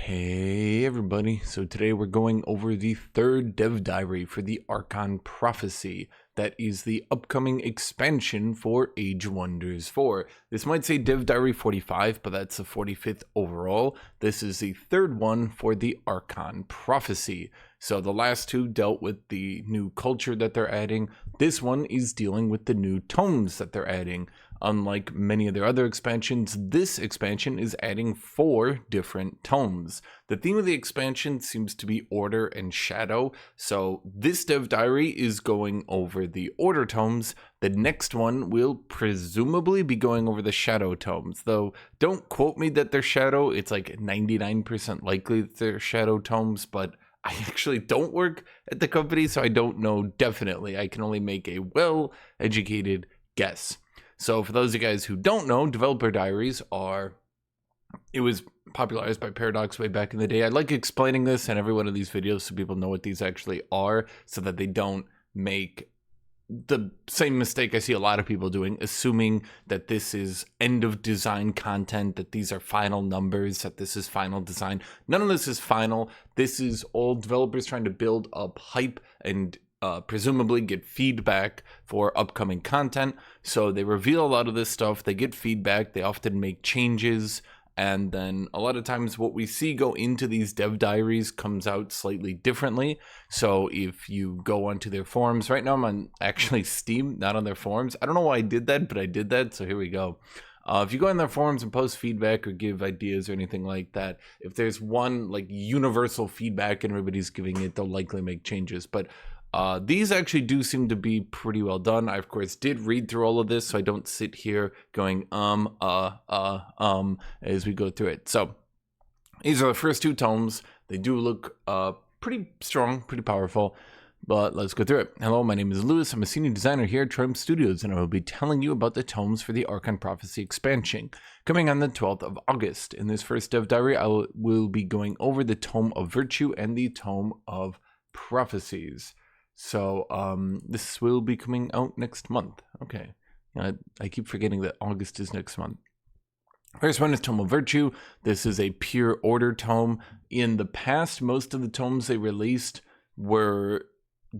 Hey everybody, so today we're going over the third dev diary for the Archon Prophecy. That is the upcoming expansion for Age Wonders 4. This might say dev diary 45, but that's the 45th overall. This is the third one for the Archon Prophecy. So the last two dealt with the new culture that they're adding. This one is dealing with the new tomes that they're adding. Unlike many of their other expansions, this expansion is adding 4 different tomes. The theme of the expansion seems to be order and shadow, so this dev diary is going over the order tomes. The next one will presumably be going over the shadow tomes, though don't quote me that they're shadow. It's like 99% likely that they're shadow tomes, but I actually don't work at the company, so I don't know definitely. I can only make a well-educated guess. So for those of you guys who don't know, developer diaries it was popularized by Paradox way back in the day. I like explaining this in every one of these videos so people know what these actually are, so that they don't make the same mistake I see a lot of people doing, assuming that this is end of design content, that these are final numbers, that this is final design. None of this is final. This is all developers trying to build up hype and presumably get feedback for upcoming content. So they reveal a lot of this stuff, they get feedback, they often make changes, and then a lot of times what we see go into these dev diaries comes out slightly differently. So if you go onto their forums, right now I'm on actually Steam, not on their forums. I don't know why I did that, but I did that, so here we go. If you go on their forums and post feedback or give ideas or anything like that, if there's one like universal feedback and everybody's giving it, they'll likely make changes. But these actually do seem to be pretty well done. I, of course, did read through all of this, so I don't sit here going, as we go through it. So these are the first 2 tomes. They do look pretty strong, pretty powerful, but let's go through it. Hello, my name is Lewis. I'm a senior designer here at Tome Studios, and I will be telling you about the tomes for the Archon Prophecy expansion, coming on the 12th of August. In this first dev diary, I will be going over the Tome of Virtue and the Tome of Prophecies. So this will be coming out next month. Okay, I keep forgetting that August is next month. First one is Tome of Virtue. This is a pure order tome. In the past, most of the tomes they released were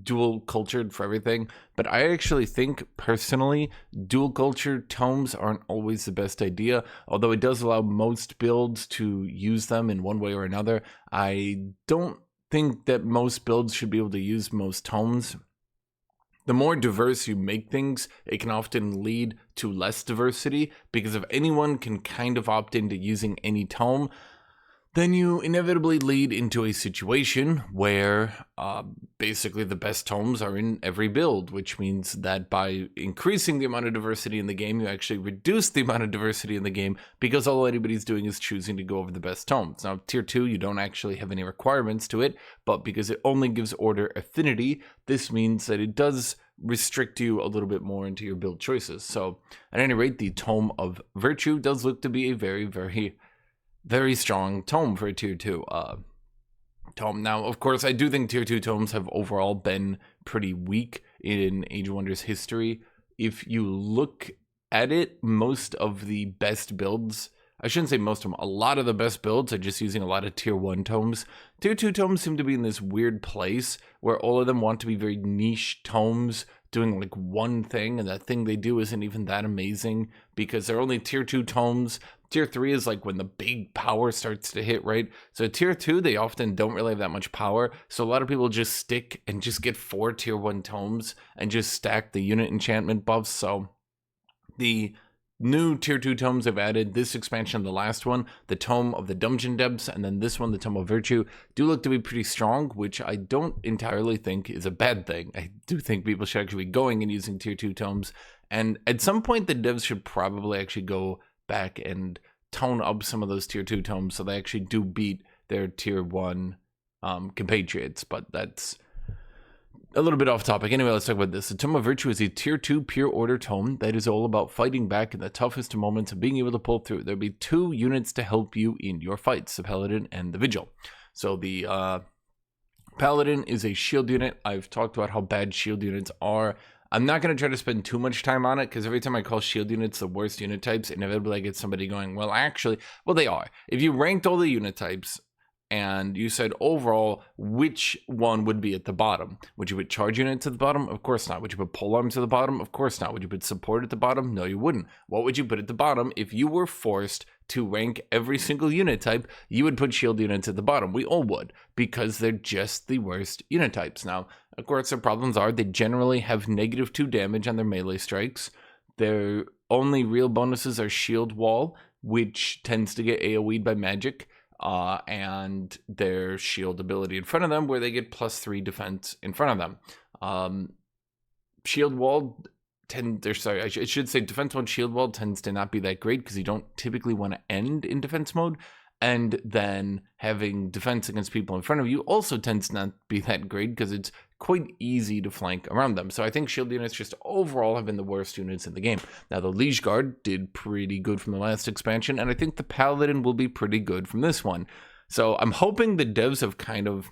dual cultured for everything, but I actually think personally dual cultured tomes aren't always the best idea. Although it does allow most builds to use them in one way or another, I don't think that most builds should be able to use most tomes. The more diverse you make things, it can often lead to less diversity, because if anyone can kind of opt into using any tome, then you inevitably lead into a situation where basically the best tomes are in every build, which means that by increasing the amount of diversity in the game, you actually reduce the amount of diversity in the game, because all anybody's doing is choosing to go over the best tomes. Now, Tier 2, you don't actually have any requirements to it, but because it only gives order affinity, this means that it does restrict you a little bit more into your build choices. So, at any rate, the Tome of Virtue does look to be a very strong tome for a Tier 2 tome. Now, of course, I do think Tier 2 tomes have overall been pretty weak in Age of Wonders history. If you look at it, most of the best builds, I shouldn't say most of them, a lot of the best builds are just using a lot of Tier 1 tomes. Tier 2 tomes seem to be in this weird place where all of them want to be very niche tomes, doing like one thing, and that thing they do isn't even that amazing because they're only Tier 2 tomes. Tier 3 is like when the big power starts to hit, right? So Tier 2, they often don't really have that much power. So a lot of people just stick and just get 4 Tier 1 tomes and just stack the unit enchantment buffs. So the new Tier 2 tomes I've added, this expansion, the last one, the Tome of the Dungeon Depths, and then this one, the Tome of Virtue, do look to be pretty strong, which I don't entirely think is a bad thing. I do think people should actually be going and using Tier 2 tomes. And at some point, the devs should probably actually go back and tone up some of those Tier 2 tomes so they actually do beat their Tier 1 compatriots, but that's a little bit off topic. Anyway, let's talk about this. The Tome of Virtue is a Tier 2 pure order tome that is all about fighting back in the toughest of moments and being able to pull through. There'll be 2 units to help you in your fights, the Paladin and the Vigil. So the Paladin is a shield unit. I've talked about how bad shield units are. I'm not going to try to spend too much time on it, because every time I call shield units the worst unit types, inevitably I get somebody going, well, actually, well, they are. If you ranked all the unit types, and you said overall, which one would be at the bottom? Would you put charge unit at the bottom? Of course not. Would you put pole arms at the bottom? Of course not. Would you put support at the bottom? No, you wouldn't. What would you put at the bottom? If you were forced to rank every single unit type, you would put shield units at the bottom. We all would, because they're just the worst unit types. Now, of course, their problems are they generally have -2 damage on their melee strikes. Their only real bonuses are shield wall, which tends to get AoE'd by magic, and their shield ability in front of them, where they get +3 defense in front of them. Shield wall I should say defense mode shield wall tends to not be that great because you don't typically want to end in defense mode, and then having defense against people in front of you also tends to not be that great because it's quite easy to flank around them. So I think shield units just overall have been the worst units in the game. Now the Liege Guard did pretty good from the last expansion, and I think the Paladin will be pretty good from this one. So I'm hoping the devs have kind of,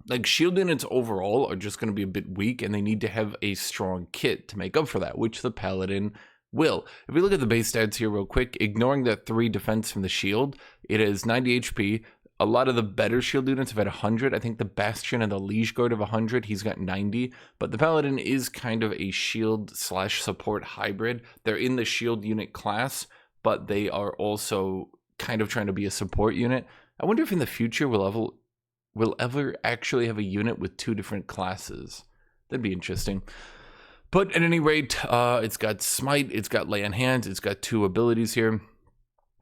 like, shield units overall are just going to be a bit weak, and they need to have a strong kit to make up for that, which the Paladin will. If we look at the base stats here real quick, ignoring that 3 defense from the shield, it is 90 HP. A lot of the better shield units have had 100. I think the Bastion and the Liege Guard have 100. He's got 90. But the Paladin is kind of a shield/support hybrid. They're in the shield unit class, but they are also kind of trying to be a support unit. I wonder if in the future we'll ever actually have a unit with 2 different classes. That'd be interesting. But at any rate, it's got Smite, it's got Lay on Hands, it's got 2 abilities here.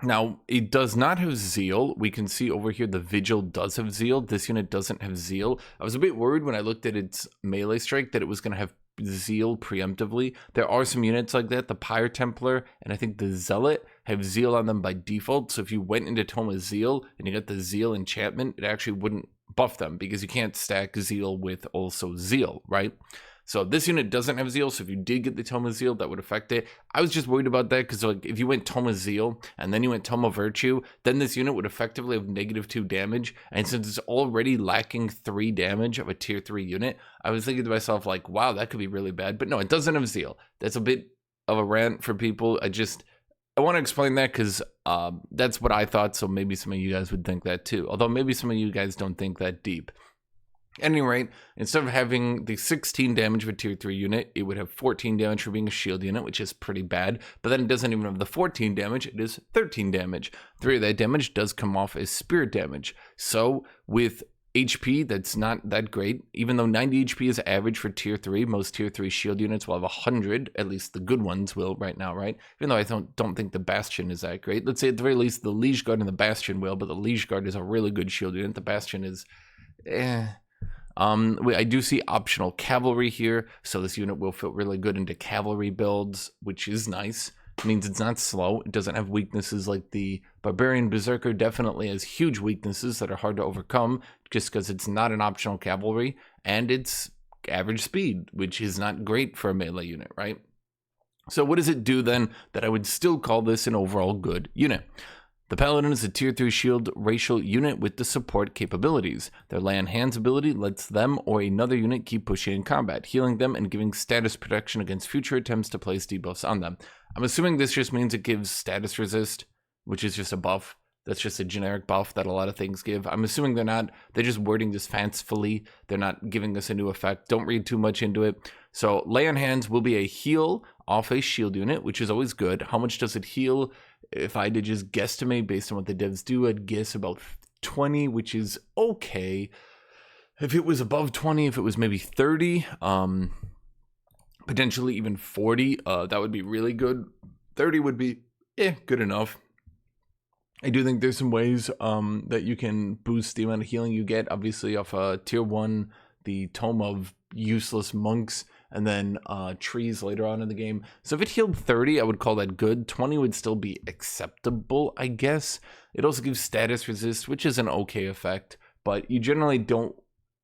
Now, it does not have Zeal. We can see over here the Vigil does have Zeal. This unit doesn't have Zeal. I was a bit worried when I looked at its melee strike that it was going to have Zeal preemptively. There are some units like that. The Pyre Templar and I think the Zealot have Zeal on them by default. So if you went into Tome Zeal and you got the Zeal enchantment, it actually wouldn't buff them because you can't stack Zeal with also Zeal, right? So this unit doesn't have Zeal, so if you did get the Tome Zeal, that would affect it. I was just worried about that because, like, if you went Tome Zeal and then you went Tome Virtue, then this unit would effectively have -2 damage. And since it's already lacking 3 damage of a tier 3 unit, I was thinking to myself, like, wow, that could be really bad. But no, it doesn't have Zeal. That's a bit of a rant for people. I want to explain that because that's what I thought, so maybe some of you guys would think that too. Although maybe some of you guys don't think that deep. At any rate, instead of having the 16 damage of a tier 3 unit, it would have 14 damage for being a shield unit, which is pretty bad. But then it doesn't even have the 14 damage, it is 13 damage. 3 of that damage does come off as spirit damage. So with HP, that's not that great. Even though 90 HP is average for tier 3, most tier 3 shield units will have 100, at least the good ones will right now, right? Even though I don't think the Bastion is that great. Let's say at the very least the Liege Guard and the Bastion will, but the Liege Guard is a really good shield unit. The Bastion is I do see optional cavalry here, so this unit will fit really good into cavalry builds, which is nice. It means it's not slow. It doesn't have weaknesses like the Barbarian Berserker. Definitely has huge weaknesses that are hard to overcome just because it's not an optional cavalry, and it's average speed, which is not great for a melee unit, right? So what does it do then that I would still call this an overall good unit? The Paladin is a tier 3 shield racial unit with the support capabilities. Their Lay on Hands ability lets them or another unit keep pushing in combat, healing them and giving status protection against future attempts to place debuffs on them. I'm assuming this just means it gives status resist, which is just a buff. That's just a generic buff that a lot of things give. I'm assuming they're just wording this fancifully. They're not giving us a new effect. Don't read too much into it. So Lay on Hands will be a heal off a shield unit, which is always good. How much does it heal? If I had to just guesstimate based on what the devs do, I'd guess about 20, which is okay. If it was above 20, if it was maybe 30, potentially even 40, that would be really good. 30 would be good enough. I do think there's some ways that you can boost the amount of healing you get, obviously off tier 1, the Tome of Useless Monks, and then trees later on in the game. So if it healed 30, I would call that good. 20 would still be acceptable, I guess. It also gives status resist, which is an okay effect, but you generally don't,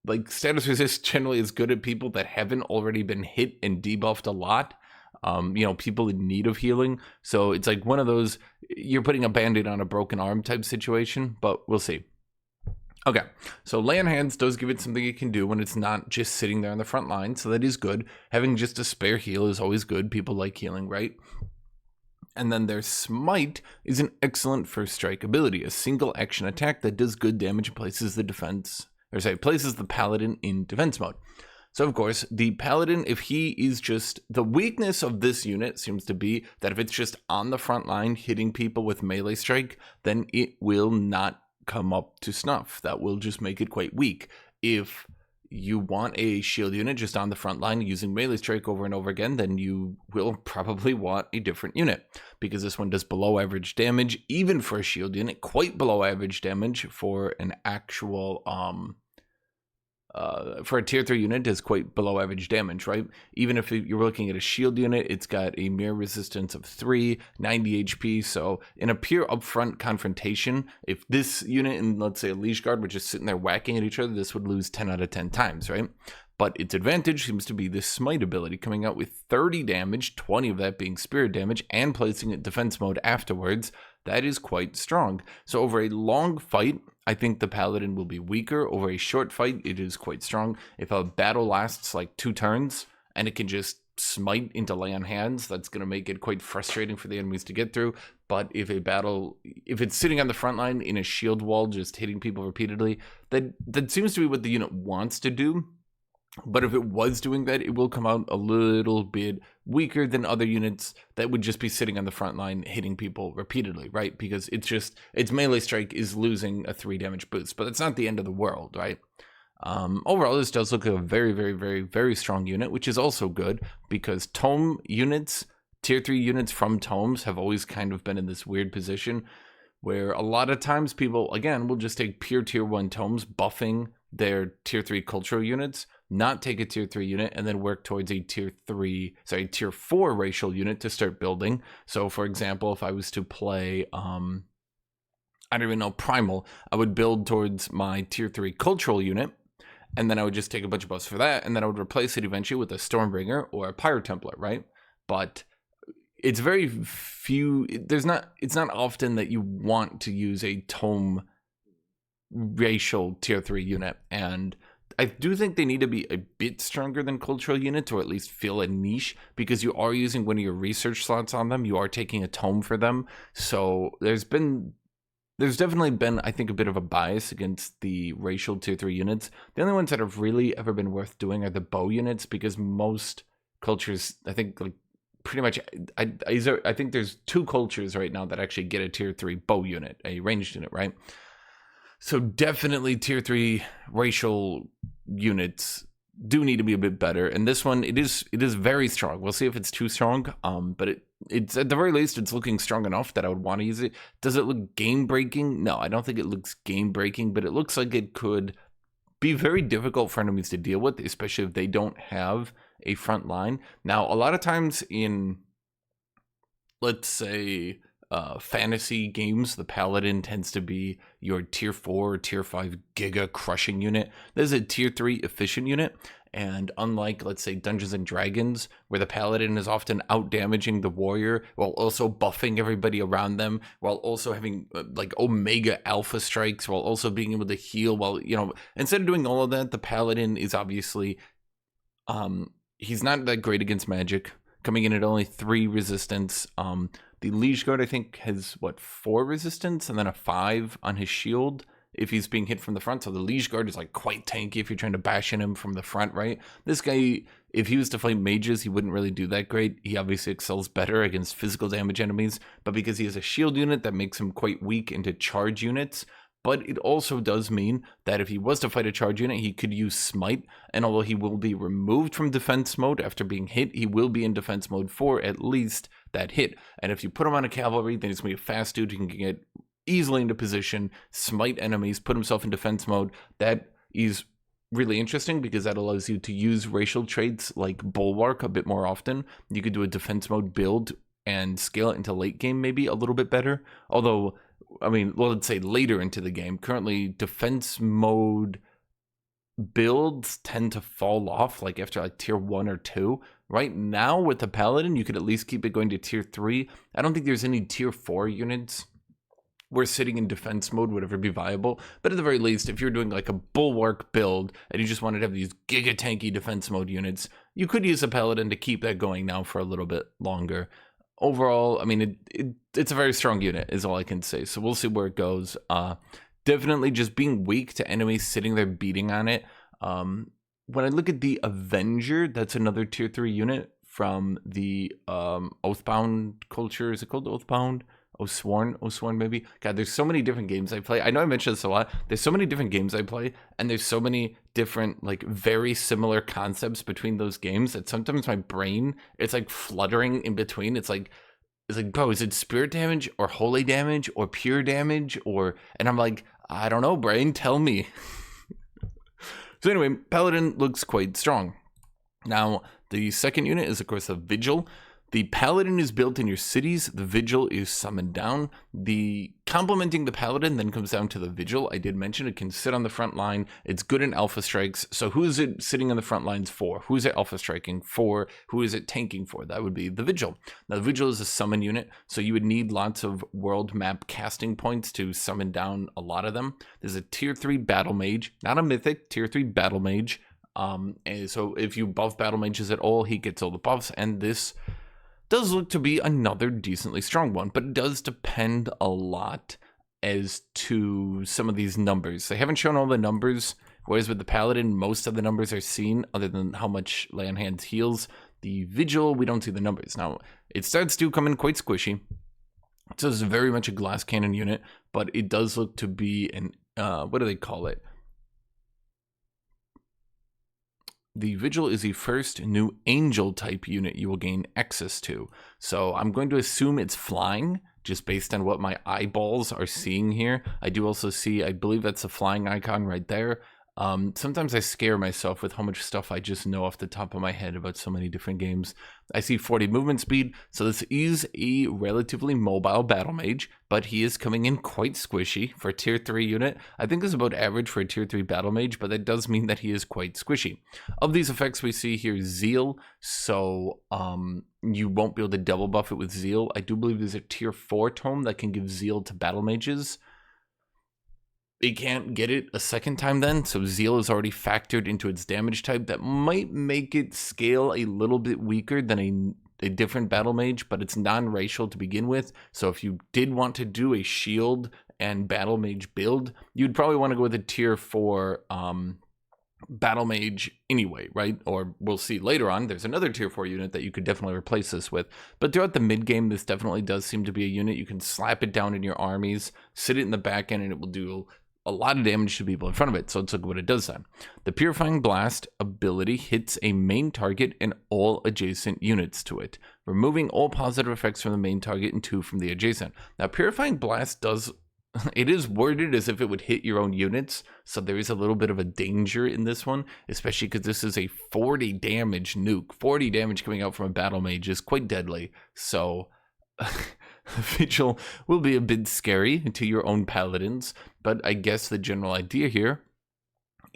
like, status resist generally is good at people that haven't already been hit and debuffed a lot. People in need of healing. So it's like one of those, you're putting a band-aid on a broken arm type situation, but we'll see. Okay, so Lay on Hands does give it something it can do when it's not just sitting there on the front line, so that is good. Having just a spare heal is always good. People like healing, right? And then their Smite is an excellent first strike ability, a single action attack that does good damage and places the Paladin in defense mode. So of course, the Paladin, if he is just, the weakness of this unit seems to be that if it's just on the front line hitting people with melee strike, then it will not come up to snuff. That will just make it quite weak. If you want a shield unit just on the front line using melee strike over and over again, then you will probably want a different unit, because this one does below average damage, even for a shield unit, quite below average damage for an actual, for a tier 3 unit, is quite below average damage, right? Even if you're looking at a shield unit, it's got a mere resistance of 3, 90 HP. So in a pure upfront confrontation, if this unit and let's say a Liege Guard were just sitting there whacking at each other, this would lose 10 out of 10 times, right? But its advantage seems to be this Smite ability, coming out with 30 damage, 20 of that being spirit damage, and placing it in defense mode afterwards. That is quite strong. So over a long fight, I think the Paladin will be weaker. Over a short fight, it is quite strong. If a battle lasts like 2 turns and it can just smite into lay on hands, that's going to make it quite frustrating for the enemies to get through. But if it's sitting on the front line in a shield wall, just hitting people repeatedly, that seems to be what the unit wants to do. But if it was doing that, it will come out a little bit weaker than other units that would just be sitting on the front line hitting people repeatedly, right? Because its melee strike is losing a 3 damage boost, but it's not the end of the world, right? Overall, this does look like a very, very, very, very strong unit, which is also good because Tome units, tier 3 units from Tomes, have always kind of been in this weird position where a lot of times people, again, will just take pure tier 1 Tomes, buffing their tier 3 cultural units, not take a tier 3 unit, and then work towards a tier 4 racial unit to start building. So for example, if I was to play, I don't even know, Primal, I would build towards my tier 3 cultural unit, and then I would just take a bunch of buffs for that, and then I would replace it eventually with a Stormbringer or a Pyro Templar, right? But it's very few, it's not often that you want to use a Tome racial tier 3 unit, and I do think they need to be a bit stronger than cultural units, or at least fill a niche, because you are using one of your research slots on them. You are taking a tome for them. So there's definitely been, I think, a bit of a bias against the racial tier 3 units. The only ones that have really ever been worth doing are the bow units, because most cultures, I think, like pretty much, I think there's 2 cultures right now that actually get a tier 3 bow unit, a ranged unit, right? So definitely tier 3 racial units do need to be a bit better. And this one, it is very strong. We'll see if it's too strong. But it's at the very least, it's looking strong enough that I would want to use it. Does it look game breaking? No, I don't think it looks game breaking, but it looks like it could be very difficult for enemies to deal with, especially if they don't have a front line. Now, a lot of times in, let's say, fantasy games, the Paladin tends to be your tier 4 or tier 5 giga crushing unit. This is a tier 3 efficient unit, and unlike, let's say, Dungeons and Dragons, where the Paladin is often out damaging the warrior while also buffing everybody around them, while also having like Omega Alpha strikes, while also being able to heal, while, you know, instead of doing all of that, the Paladin is obviously he's not that great against magic, coming in at only 3 resistance. The Liege Guard, I think, has, 4 resistance and then a 5 on his shield if he's being hit from the front. So the Liege Guard is, like, quite tanky if you're trying to bash in him from the front, right? This guy, if he was to fight mages, he wouldn't really do that great. He obviously excels better against physical damage enemies, but because he has a shield unit, that makes him quite weak into charge units. But it also does mean that if he was to fight a charge unit, he could use Smite, and although he will be removed from defense mode after being hit, he will be in defense mode for at least that hit. And if you put him on a cavalry, then he's going to be a fast dude who can get easily into position, smite enemies, put himself in defense mode. That is really interesting because that allows you to use racial traits like Bulwark a bit more often. You could do a defense mode build and scale it into late game maybe a little bit better, although, I mean, well, let's say later into the game. Currently, defense mode builds tend to fall off like after like tier 1 or 2. Right now with the Paladin, you could at least keep it going to tier 3. I don't think there's any tier 4 units where sitting in defense mode would ever be viable. But at the very least, if you're doing like a Bulwark build and you just wanted to have these giga tanky defense mode units, you could use a Paladin to keep that going now for a little bit longer. overall, I mean, it's a very strong unit is all I can say. So we'll see where it goes. Definitely just being weak to enemies sitting there beating on it. When I look at the Avenger, that's another tier 3 unit from the Oathbound culture. Is it called Oathbound? Oathsworn maybe. God, there's so many different games I play. I know I mentioned this a lot. There's so many different games I play, and there's so many different, like, very similar concepts between those games that sometimes my brain, it's like fluttering in between. It's like, bro, is it spirit damage or holy damage or pure damage or? And I'm like, I don't know, brain, tell me. So anyway, Paladin looks quite strong. Now, the second unit is, of course, the Vigil. The Paladin is built in your cities. The Vigil is summoned down. The complementing the Paladin then comes down to the Vigil. I did mention it can sit on the front line. It's good in alpha strikes. So who is it sitting on the front lines for? Who is it alpha striking for? Who is it tanking for? That would be the Vigil. Now, the Vigil is a summon unit, so you would need lots of world map casting points to summon down a lot of them. There's a tier 3 battle mage, not a mythic, tier 3 battle mage. And so if you buff battle mages at all, he gets all the buffs, and this does look to be another decently strong one, but it does depend a lot as to some of these numbers. They haven't shown all the numbers, whereas with the Paladin, most of the numbers are seen, other than how much lay on hands heals. The Vigil, we don't see the numbers. Now, it starts to come in quite squishy. So it's very much a glass cannon unit, but it does look to be an, what do they call it? The Vigil is the first new angel type unit you will gain access to. So I'm going to assume it's flying, just based on what my eyeballs are seeing here. I do also see, I believe that's a flying icon right there. Sometimes I scare myself with how much stuff I just know off the top of my head about so many different games. I see 40 movement speed, so this is a relatively mobile battle mage, but he is coming in quite squishy for a tier 3 unit. I think this is about average for a tier 3 battle mage, but that does mean that he is quite squishy. Of these effects we see here, Zeal, so you won't be able to double buff it with Zeal. I do believe there's a tier 4 tome that can give Zeal to battle mages. It can't get it a second time then, so Zeal is already factored into its damage type. That might make it scale a little bit weaker than a different battle mage, but it's non-racial to begin with. So if you did want to do a shield and battle mage build, you'd probably want to go with a tier 4 battle mage anyway, right? Or we'll see later on, there's another tier 4 unit that you could definitely replace this with. But throughout the mid game, this definitely does seem to be a unit. You can slap it down in your armies, sit it in the back end, and it will do a lot of damage to people in front of it. So let's look at what it does then. The Purifying Blast ability hits a main target and all adjacent units to it, removing all positive effects from the main target and 2 from the adjacent. Now, Purifying Blast does, it is worded as if it would hit your own units, so there is a little bit of a danger in this one, especially because this is a 40 damage nuke. 40 damage coming out from a battle mage is quite deadly, so Vigil will be a bit scary to your own paladins, but I guess the general idea here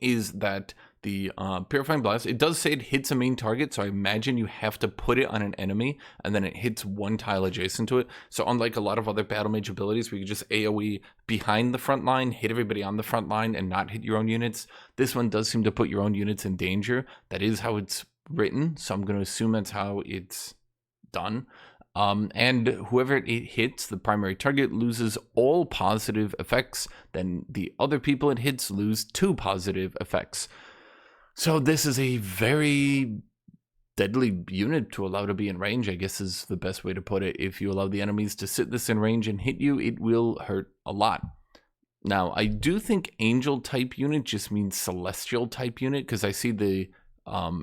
is that the Purifying Blast, it does say it hits a main target, so I imagine you have to put it on an enemy, and then it hits one tile adjacent to it. So unlike a lot of other battle mage abilities where you just AoE behind the front line, hit everybody on the front line, and not hit your own units, this one does seem to put your own units in danger. That is how it's written, so I'm going to assume that's how it's done. And whoever it hits, the primary target, loses all positive effects. Then the other people it hits lose 2 positive effects. So this is a very deadly unit to allow to be in range, I guess is the best way to put it. If you allow the enemies to sit this in range and hit you, it will hurt a lot. Now, I do think angel type unit just means celestial type unit, because I see the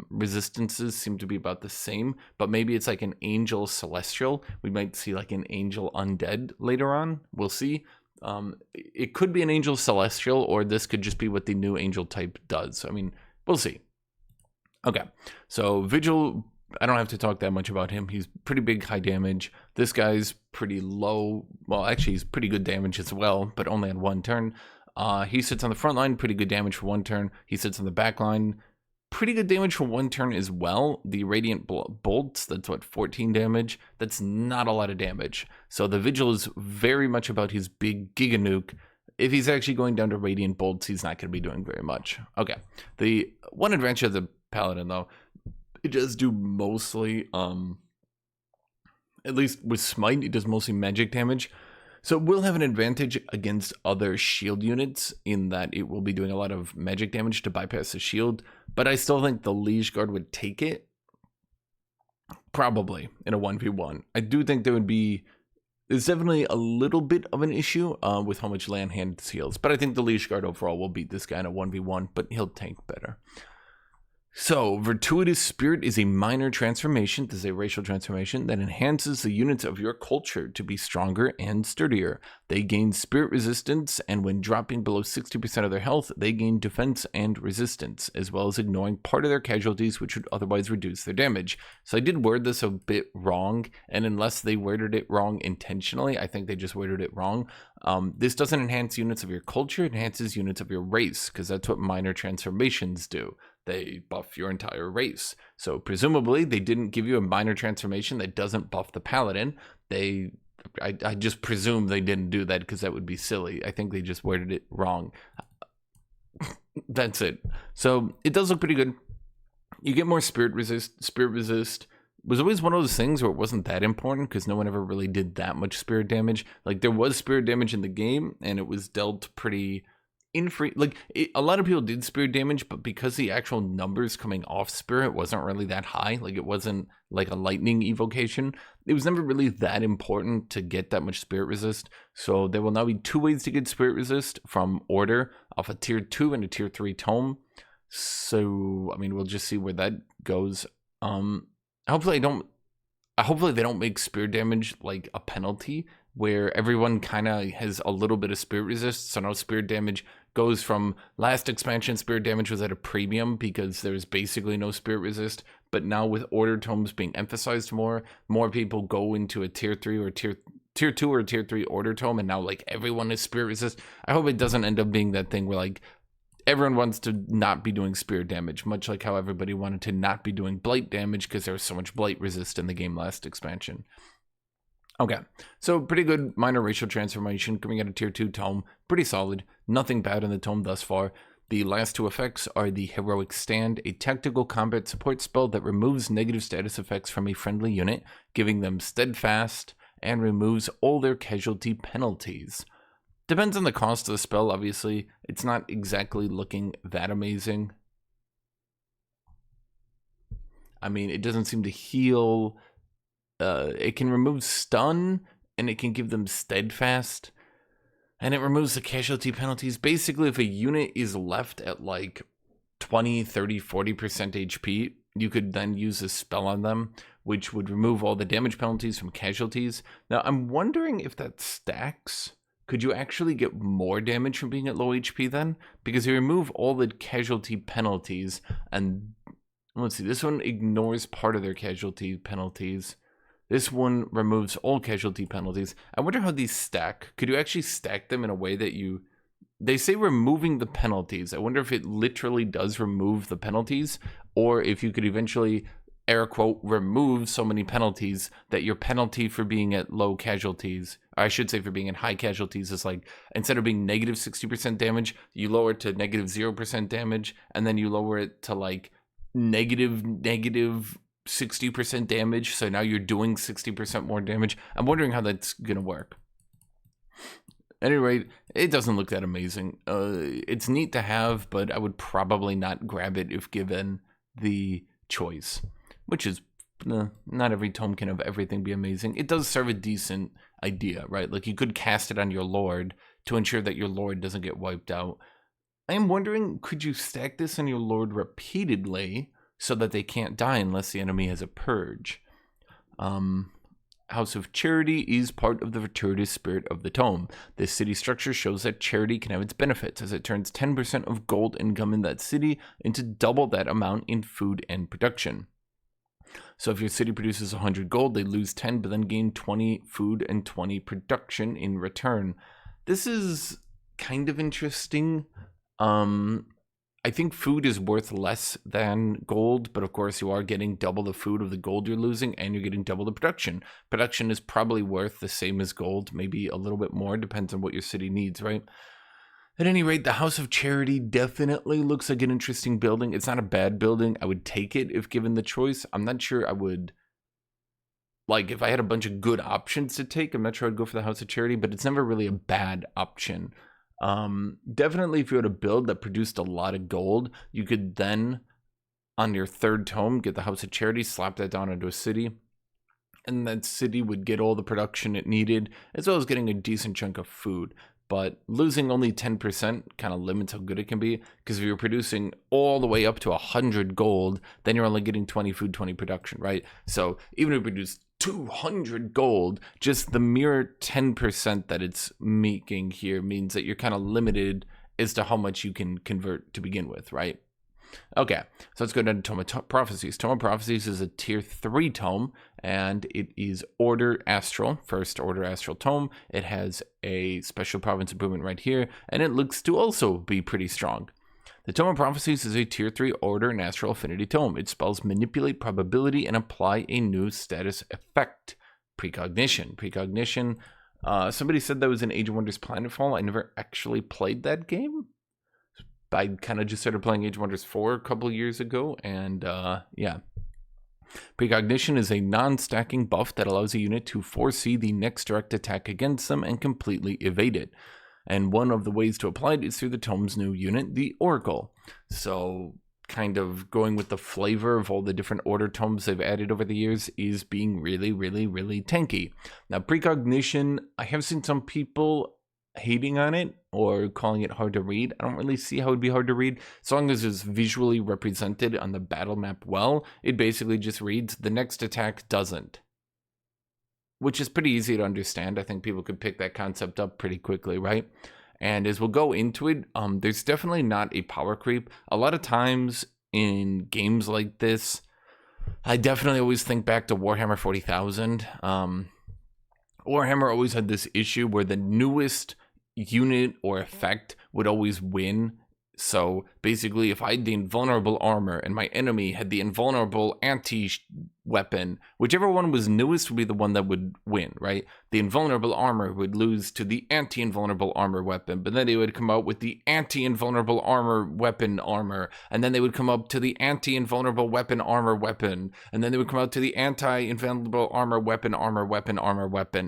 resistances seem to be about the same, but maybe it's like an angel celestial. We might see like an angel undead later on. We'll see. It could be an angel celestial, or this could just be what the new angel type does. I mean, we'll see. Okay, so Vigil, I don't have to talk that much about him. He's pretty big, high damage. This guy's pretty low. Well, actually, he's pretty good damage as well, but only on 1 turn. He sits on the front line, pretty good damage for 1 turn. He sits on the back line, pretty good damage for 1 turn as well. The Radiant Bolts, that's what, 14 damage? That's not a lot of damage. So the Vigil is very much about his big Giga Nuke. If he's actually going down to Radiant Bolts, he's not going to be doing very much. Okay, the one advantage of the Paladin, though, it does do mostly At least with Smite, it does mostly magic damage. So it will have an advantage against other shield units in that it will be doing a lot of magic damage to bypass the shield. But I still think the Liege Guard would take it. Probably in a 1v1. I do think there would be... There's definitely a little bit of an issue with how much land hand heals. But I think the Liege Guard overall will beat this guy in a 1v1. But he'll tank better. So, Virtuous Spirit is a minor transformation, this is a racial transformation, that enhances the units of your culture to be stronger and sturdier. They gain spirit resistance, and when dropping below 60% of their health, they gain defense and resistance, as well as ignoring part of their casualties, which would otherwise reduce their damage. So I did word this a bit wrong, and unless they worded it wrong intentionally, I think they just worded it wrong. This doesn't enhance units of your culture, it enhances units of your race, because that's what minor transformations do. They buff your entire race. So presumably they didn't give you a minor transformation that doesn't buff the paladin. I just presume they didn't do that because that would be silly. I think they just worded it wrong. That's it. So it does look pretty good. You get more spirit resist. Spirit resist was always one of those things where it wasn't that important because no one ever really did that much spirit damage. Like there was spirit damage in the game and it was dealt pretty a lot of people did spirit damage, but because the actual numbers coming off spirit wasn't really that high, like it wasn't like a lightning evocation, it was never really that important to get that much spirit resist. So there will now be 2 ways to get spirit resist from order off a tier 2 and a tier 3 tome. So I mean, we'll just see where that goes. Hopefully they don't make spirit damage like a penalty where everyone kind of has a little bit of spirit resist. So now spirit damage goes from last expansion, spirit damage was at a premium because there's basically no spirit resist. But now with order tomes being emphasized more people go into a tier 3 or tier 2 or tier 3 order tome, and now like everyone is spirit resist. I hope it doesn't end up being that thing where like everyone wants to not be doing spirit damage, much like how everybody wanted to not be doing blight damage because there was so much blight resist in the game last expansion. Okay, so pretty good minor racial transformation coming out of tier 2 tome. Pretty solid. Nothing bad in the tome thus far. The last 2 effects are the Heroic Stand, a tactical combat support spell that removes negative status effects from a friendly unit, giving them steadfast, and removes all their casualty penalties. Depends on the cost of the spell, obviously. It's not exactly looking that amazing. I mean, it doesn't seem to heal. It can remove stun, and it can give them steadfast, and it removes the casualty penalties. Basically, if a unit is left at like 20, 30, 40% HP, you could then use a spell on them, which would remove all the damage penalties from casualties. Now, I'm wondering if that stacks. Could you actually get more damage from being at low HP then? Because you remove all the casualty penalties, and let's see, this one ignores part of their casualty penalties. This one removes all casualty penalties. I wonder how these stack. Could you actually stack them in a way that you... They say removing the penalties. I wonder if it literally does remove the penalties, or if you could eventually, air quote, remove so many penalties that your penalty for being at low casualties, or I should say for being at high casualties, is like, instead of being negative 60% damage, you lower it to negative 0% damage, and then you lower it to like negative 60% damage, so now you're doing 60% more damage. I'm wondering how that's gonna work. At any rate, it doesn't look that amazing. It's neat to have, but I would probably not grab it if given the choice, which is not every tome can have everything be amazing. It does serve a decent idea, right? Like you could cast it on your lord to ensure that your lord doesn't get wiped out. I am wondering, could you stack this on your lord repeatedly so that they can't die unless the enemy has a purge? House of Charity is part of the Virtuous Spirit of the tome. This city structure shows that charity can have its benefits, as it turns 10% of gold income in that city into double that amount in food and production. So if your city produces 100 gold, they lose 10, but then gain 20 food and 20 production in return. This is kind of interesting. I think food is worth less than gold, but of course you are getting double the food of the gold you're losing, and you're getting double the production. Production is probably worth the same as gold, maybe a little bit more, depends on what your city needs, right? At any rate, the House of Charity definitely looks like an interesting building. It's not a bad building. I would take it if given the choice. I'm not sure I would like, if I had a bunch of good options to take, I'm not sure I'd go for the House of Charity, but it's never really a bad option. Definitely if you had a build that produced a lot of gold, you could then, on your third tome, get the House of Charity, slap that down into a city, and that city would get all the production it needed, as well as getting a decent chunk of food. But losing only 10% kind of limits how good it can be, because if you're producing all the way up to 100 gold, then you're only getting 20 food, 20 production, right? So even if you produce 200 gold, just the mere 10% that it's making here means that you're kind of limited as to how much you can convert to begin with, right? Okay, so let's go down to Tome Prophecies. Tome Prophecies is a tier 3 tome, and it is Order Astral, first Order Astral tome. It has a special province improvement right here, and it looks to also be pretty strong. The Tome of Prophecies is a tier 3 Order and Astral Affinity tome. It spells manipulate probability and apply a new status effect. Precognition. Precognition. Somebody said that was in Age of Wonders Planetfall. I never actually played that game. I kind of just started playing Age of Wonders 4 a couple years ago, and yeah. Precognition is a non-stacking buff that allows a unit to foresee the next direct attack against them and completely evade it. And one of the ways to apply it is through the tome's new unit, the Oracle. So kind of going with the flavor of all the different Order tomes they've added over the years is being really, really, really tanky. Now, Precognition, I have seen some people hating on it or calling it hard to read. I don't really see how it'd be hard to read. As long as it's visually represented on the battle map well, it basically just reads, the next attack doesn't. Which is pretty easy to understand. I think people could pick that concept up pretty quickly, right? And as we'll go into it, there's definitely not a power creep. A lot of times in games like this, I definitely always think back to Warhammer 40,000. Warhammer always had this issue where the newest unit or effect would always win. So basically, if I had the invulnerable armor and my enemy had the invulnerable anti-weapon, whichever one was newest would be the one that would win, right? The invulnerable armor would lose to the anti-invulnerable armor weapon, but then they would come out with the anti-invulnerable armor weapon, and then they would come up to the anti-invulnerable weapon, and then they would come out to the anti-invulnerable armor weapon,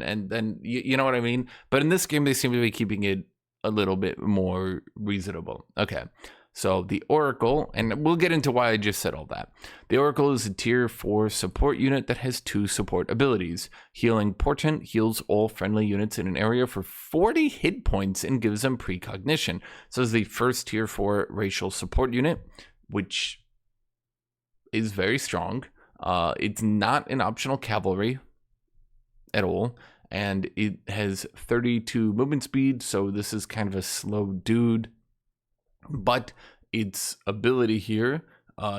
and then, you know what I mean? But in this game, they seem to be keeping it a little bit more reasonable. Okay, so the Oracle, and we'll get into why I just said all that. The Oracle is a tier 4 support unit that has 2 support abilities. Healing Portent heals all friendly units in an area for 40 hit points and gives them precognition. So it's the first tier 4 racial support unit, which is very strong. It's not an optional cavalry at all. And it has 32 movement speed, so this is kind of a slow dude. But its ability here,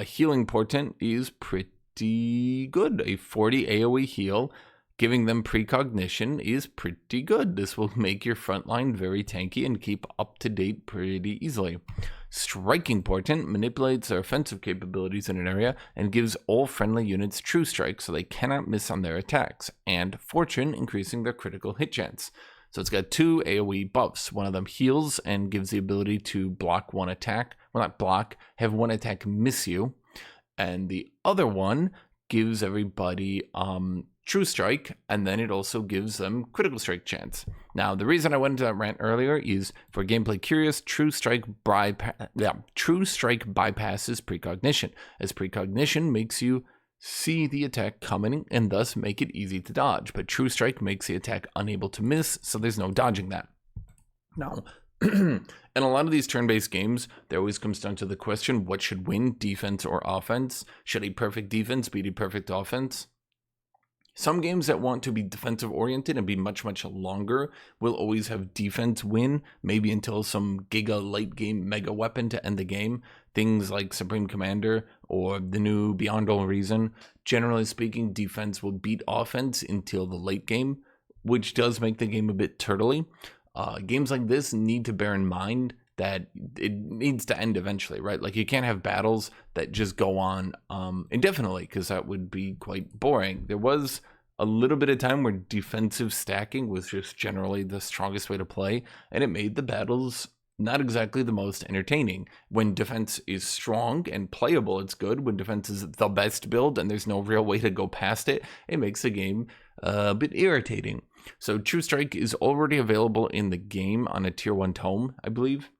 Healing Portent, is pretty good. A 40 AoE heal, giving them precognition, is pretty good. This will make your front line very tanky and keep up to date pretty easily. Striking Portent manipulates their offensive capabilities in an area and gives all friendly units True Strike so they cannot miss on their attacks, and Fortune, increasing their critical hit chance. So it's got 2 AoE buffs. One of them heals and gives the ability to block one attack. Well, not block, have one attack miss you. And the other one gives everybody True Strike, and then it also gives them critical strike chance. Now, the reason I went into that rant earlier is for gameplay curious, True Strike bypasses precognition, as precognition makes you see the attack coming and thus make it easy to dodge, but True Strike makes the attack unable to miss, so there's no dodging that. Now, in a lot of these turn-based games, there always comes down to the question, what should win, defense or offense? Should a perfect defense beat a perfect offense? Some games that want to be defensive oriented and be much, much longer will always have defense win, maybe until some giga late game mega weapon to end the game. Things like Supreme Commander or the new Beyond All Reason. Generally speaking, defense will beat offense until the late game, which does make the game a bit turtly. Games like this need to bear in mind that it needs to end eventually, right? Like, you can't have battles that just go on indefinitely, because that would be quite boring. There was a little bit of time where defensive stacking was just generally the strongest way to play, and it made the battles not exactly the most entertaining. When defense is strong and playable, it's good. When defense is the best build and there's no real way to go past it, it makes the game a bit irritating. So True Strike is already available in the game on a tier 1 tome, I believe.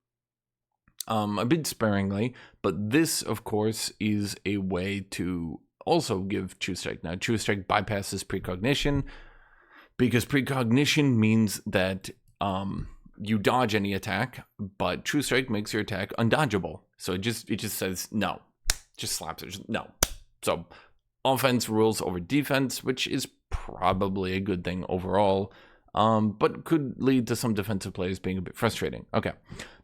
A bit sparingly, but this, of course, is a way to also give True Strike. Now, True Strike bypasses precognition, because precognition means that you dodge any attack, but True Strike makes your attack undodgeable. So it just says no, just slaps it, just no. So offense rules over defense, which is probably a good thing overall, but could lead to some defensive players being a bit frustrating. Okay,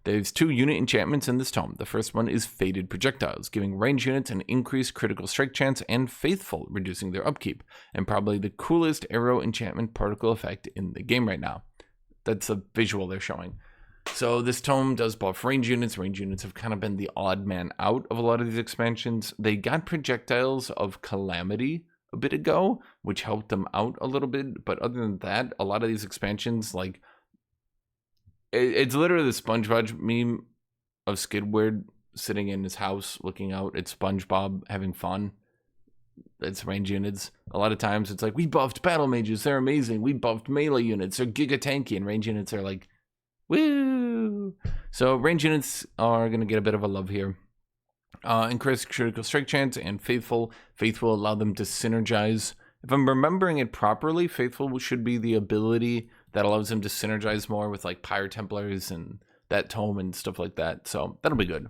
there's 2 unit enchantments in this tome. The first one is Faded Projectiles, giving range units an increased critical strike chance, and Faithful, reducing their upkeep, and probably the coolest arrow enchantment particle effect in the game right now. That's a visual they're showing. So this tome does buff range units. Range units have kind of been the odd man out of a lot of these expansions. They got Projectiles of Calamity a bit ago, which helped them out a little bit. But other than that, a lot of these expansions, like, it's literally the SpongeBob meme of Squidward sitting in his house looking out at SpongeBob having fun. It's range units. A lot of times it's like, we buffed battle mages, they're amazing. We buffed melee units, they're giga tanky, and range units are like, woo! So range units are going to get a bit of a love here. Increased critical strike chance and Faithful. Faithful allow them to synergize. If I'm remembering it properly, Faithful should be the ability that allows them to synergize more with like Pyre Templars and that tome and stuff like that. So that'll be good.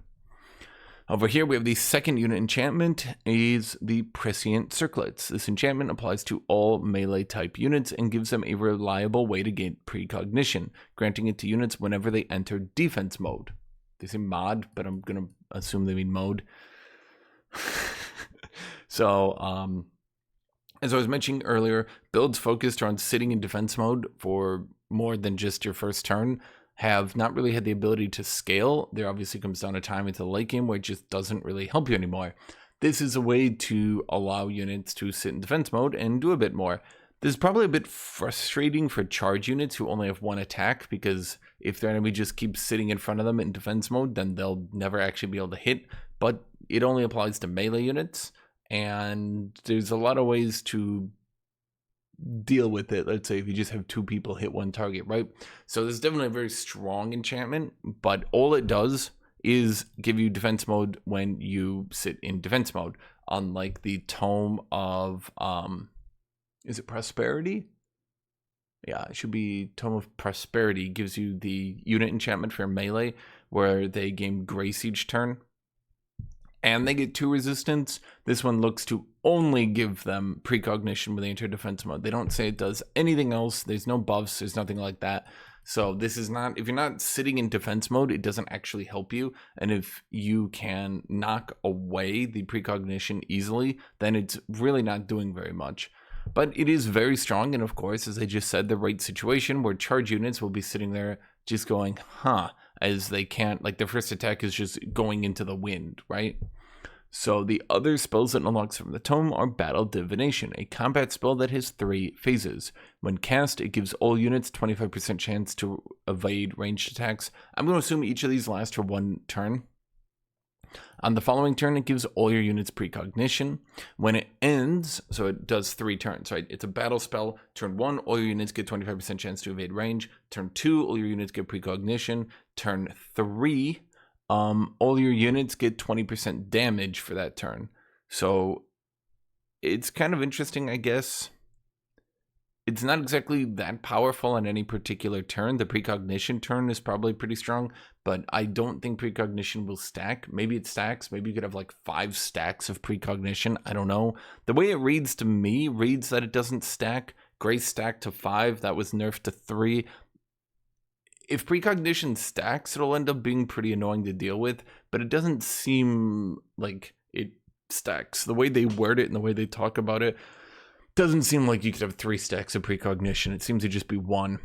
Over here, we have the second unit enchantment, is the Prescient Circlets. This enchantment applies to all melee type units and gives them a reliable way to gain precognition, granting it to units whenever they enter defense mode. They say mod, but I'm going to assume they mean mode. So, as I was mentioning earlier, builds focused on sitting in defense mode for more than just your first turn have not really had the ability to scale. There obviously comes down a time into the late game where it just doesn't really help you anymore. This is a way to allow units to sit in defense mode and do a bit more. This is probably a bit frustrating for charge units who only have 1 attack, because if their enemy just keeps sitting in front of them in defense mode, then they'll never actually be able to hit. But it only applies to melee units, and there's a lot of ways to deal with it. Let's say if you just have 2 people hit 1 target, right? So this is definitely a very strong enchantment, but all it does is give you defense mode when you sit in defense mode, unlike the Tome of is it Prosperity? Yeah, it should be Tome of Prosperity. Gives you the unit enchantment for melee where they gain grace each turn and they get 2 resistance. This one looks to only give them precognition when they enter defense mode. They don't say it does anything else. There's no buffs. There's nothing like that. So this is not, if you're not sitting in defense mode, it doesn't actually help you. And if you can knock away the precognition easily, then it's really not doing very much. But it is very strong. And of course, as I just said, the right situation where charge units will be sitting there just going, huh, as they can't, like their first attack is just going into the wind, right? So the other spells that unlocks from the tome are Battle Divination, a combat spell that has 3 phases. When cast, it gives all units 25% chance to evade ranged attacks. I'm going to assume each of these last for 1 turn. On the following turn, it gives all your units precognition. When it ends, so it does 3 turns, right? It's a battle spell. Turn 1, all your units get 25% chance to evade range. Turn 2, all your units get precognition. Turn 3, all your units get 20% damage for that turn. So it's kind of interesting, I guess. It's not exactly that powerful on any particular turn. The precognition turn is probably pretty strong, but I don't think precognition will stack. Maybe it stacks. Maybe you could have like 5 stacks of precognition. I don't know. The way it reads to me reads that it doesn't stack. Grace stacked to 5. That was nerfed to 3. If precognition stacks, it'll end up being pretty annoying to deal with, but it doesn't seem like it stacks. The way they word it and the way they talk about it doesn't seem like you could have 3 stacks of precognition. It seems to just be 1.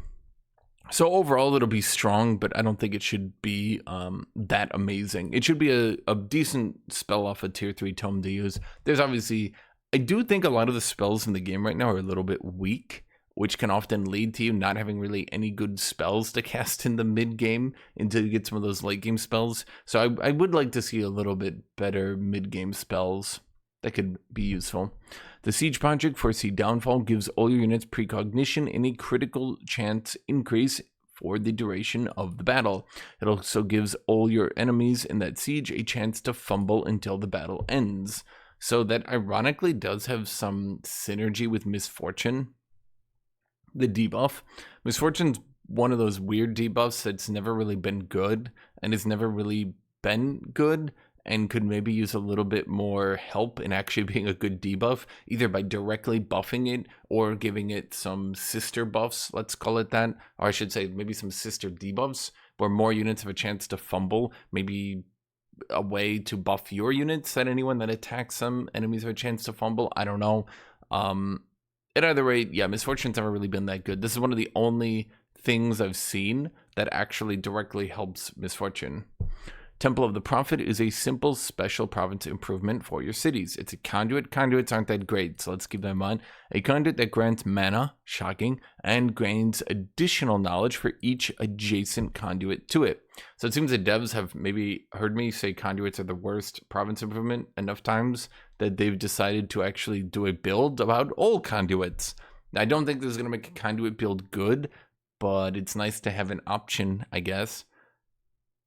So overall, it'll be strong, but I don't think it should be that amazing. It should be a decent spell off a tier 3 tome to use. There's obviously, I do think a lot of the spells in the game right now are a little bit weak, which can often lead to you not having really any good spells to cast in the mid-game until you get some of those late-game spells. So I would like to see a little bit better mid-game spells that could be useful. The Siege Project Foresee Downfall gives all your units precognition and a critical chance increase for the duration of the battle. It also gives all your enemies in that siege a chance to fumble until the battle ends. So that ironically does have some synergy with Misfortune, the debuff. Misfortune's one of those weird debuffs that's never really been good and has never really been good, and could maybe use a little bit more help in actually being a good debuff, either by directly buffing it or giving it some sister buffs, let's call it that. Or I should say maybe some sister debuffs, where more units have a chance to fumble, maybe a way to buff your units that anyone that attacks them, enemies have a chance to fumble. I don't know. At either rate, yeah, Misfortune's never really been that good. This is one of the only things I've seen that actually directly helps Misfortune. Temple of the Prophet is a simple special province improvement for your cities. It's a conduit. Conduits aren't that great, so let's keep that in mind. A conduit that grants mana, shocking, and gains additional knowledge for each adjacent conduit to it. So it seems the devs have maybe heard me say conduits are the worst province improvement enough times that they've decided to actually do a build about all conduits. Now, I don't think this is going to make a conduit build good, but it's nice to have an option, I guess.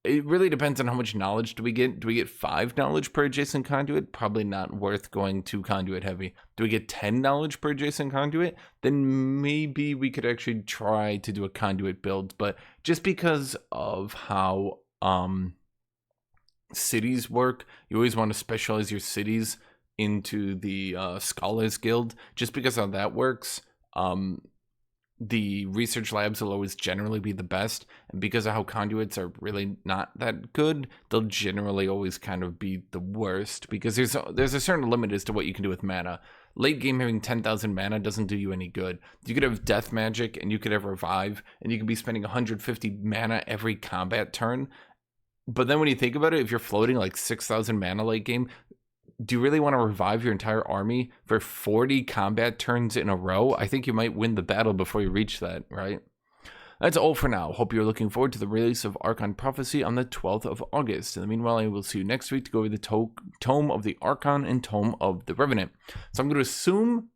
It really depends on how much knowledge do we get. Do we get 5 knowledge per adjacent conduit? Probably not worth going to conduit heavy. Do we get 10 knowledge per adjacent conduit? Then maybe we could actually try to do a conduit build. But just because of how cities work, you always want to specialize your cities into the Scholars Guild. Just because of how that works, the research labs will always generally be the best, and because of how conduits are really not that good, they'll generally always kind of be the worst, because there's a certain limit as to what you can do with mana. Late game, having 10,000 mana doesn't do you any good. You could have death magic, and you could have revive, and you could be spending 150 mana every combat turn, but then when you think about it, if you're floating like 6,000 mana late game, do you really want to revive your entire army for 40 combat turns in a row? I think you might win the battle before you reach that, right? That's all for now. Hope you're looking forward to the release of Archon Prophecy on the 12th of August. In the meanwhile, I will see you next week to go over the Tome of the Archon and Tome of the Revenant. So I'm going to assume,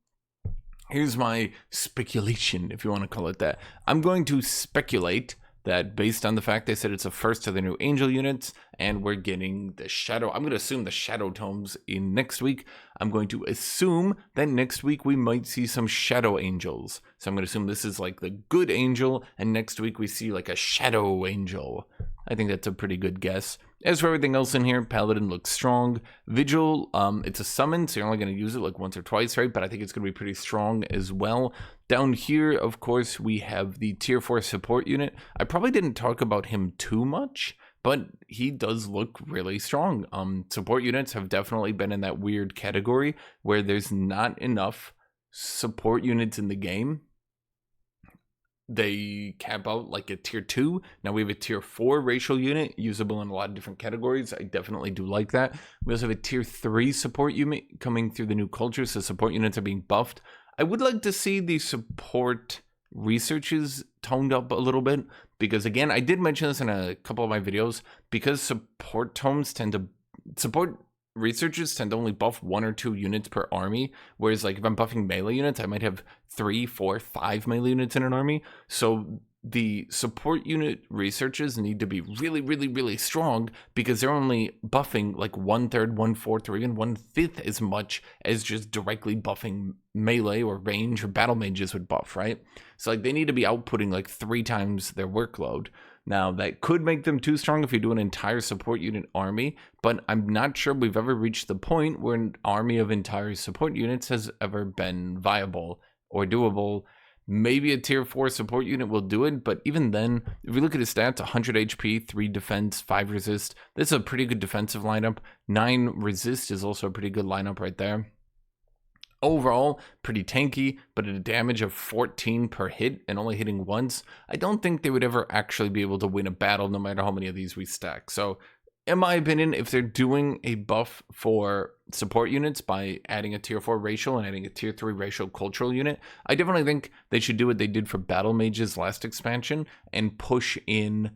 here's my speculation, if you want to call it that. I'm going to speculate that based on the fact they said it's the first of the new angel units, and we're getting the shadow, I'm going to assume the shadow tomes in next week. I'm going to assume that next week we might see some shadow angels. So I'm going to assume this is like the good angel, and next week we see like a shadow angel. I think that's a pretty good guess. As for everything else in here, Paladin looks strong. Vigil, it's a summon, so you're only going to use it like once or twice, right? But I think it's going to be pretty strong as well. Down here, of course, we have the tier 4 support unit. I probably didn't talk about him too much, but he does look really strong. Support units have definitely been in that weird category where there's not enough support units in the game. They cap out like a tier 2. Now we have a tier 4 racial unit usable in a lot of different categories. I definitely do like that. We also have a tier 3 support unit coming through the new culture, so support units are being buffed. I would like to see the support researches toned up a little bit, because again, I did mention this in a couple of my videos, because support researchers tend to only buff 1 or 2 units per army, whereas like if I'm buffing melee units, I might have 3, 4, 5 melee units in an army. So the support unit researchers need to be really, really, really strong, because they're only buffing like 1/3, 1/4, or even 1/5 as much as just directly buffing melee or range or battle mages would buff, right? So like they need to be outputting like 3 times their workload. Now, that could make them too strong if you do an entire support unit army, but I'm not sure we've ever reached the point where an army of entire support units has ever been viable or doable. Maybe a tier 4 support unit will do it, but even then, if we look at his stats, 100 HP, 3 defense, 5 resist, this is a pretty good defensive lineup. 9 resist is also a pretty good lineup right there. Overall, pretty tanky, but at a damage of 14 per hit and only hitting once, I don't think they would ever actually be able to win a battle no matter how many of these we stack. So, in my opinion, if they're doing a buff for support units by adding a tier 4 racial and adding a tier 3 racial cultural unit. I definitely think they should do what they did for Battle Mages last expansion and push in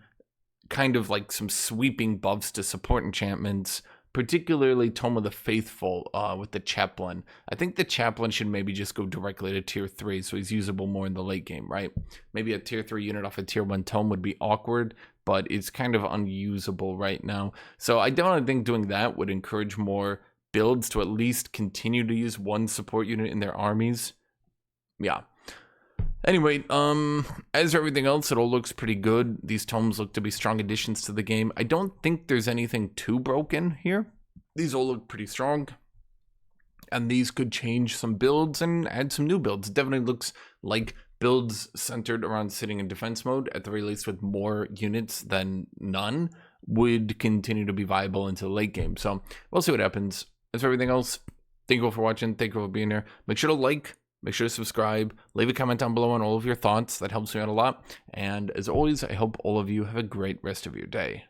kind of like some sweeping buffs to support enchantments, particularly Tome of the Faithful with the Chaplain. I think the Chaplain should maybe just go directly to tier 3 so he's usable more in the late game, right? Maybe a tier 3 unit off a tier 1 Tome would be awkward, but it's kind of unusable right now. So I definitely think doing that would encourage more builds to at least continue to use one support unit in their armies. Yeah. Anyway, as for everything else, it all looks pretty good. These tomes look to be strong additions to the game. I don't think there's anything too broken here. These all look pretty strong. And these could change some builds and add some new builds. It definitely looks like builds centered around sitting in defense mode, at the very least with more units than none, would continue to be viable into the late game. So we'll see what happens. As for everything else, thank you all for watching. Thank you all for being here. Make sure to like. Make sure to subscribe, leave a comment down below on all of your thoughts. That helps me out a lot. And as always, I hope all of you have a great rest of your day.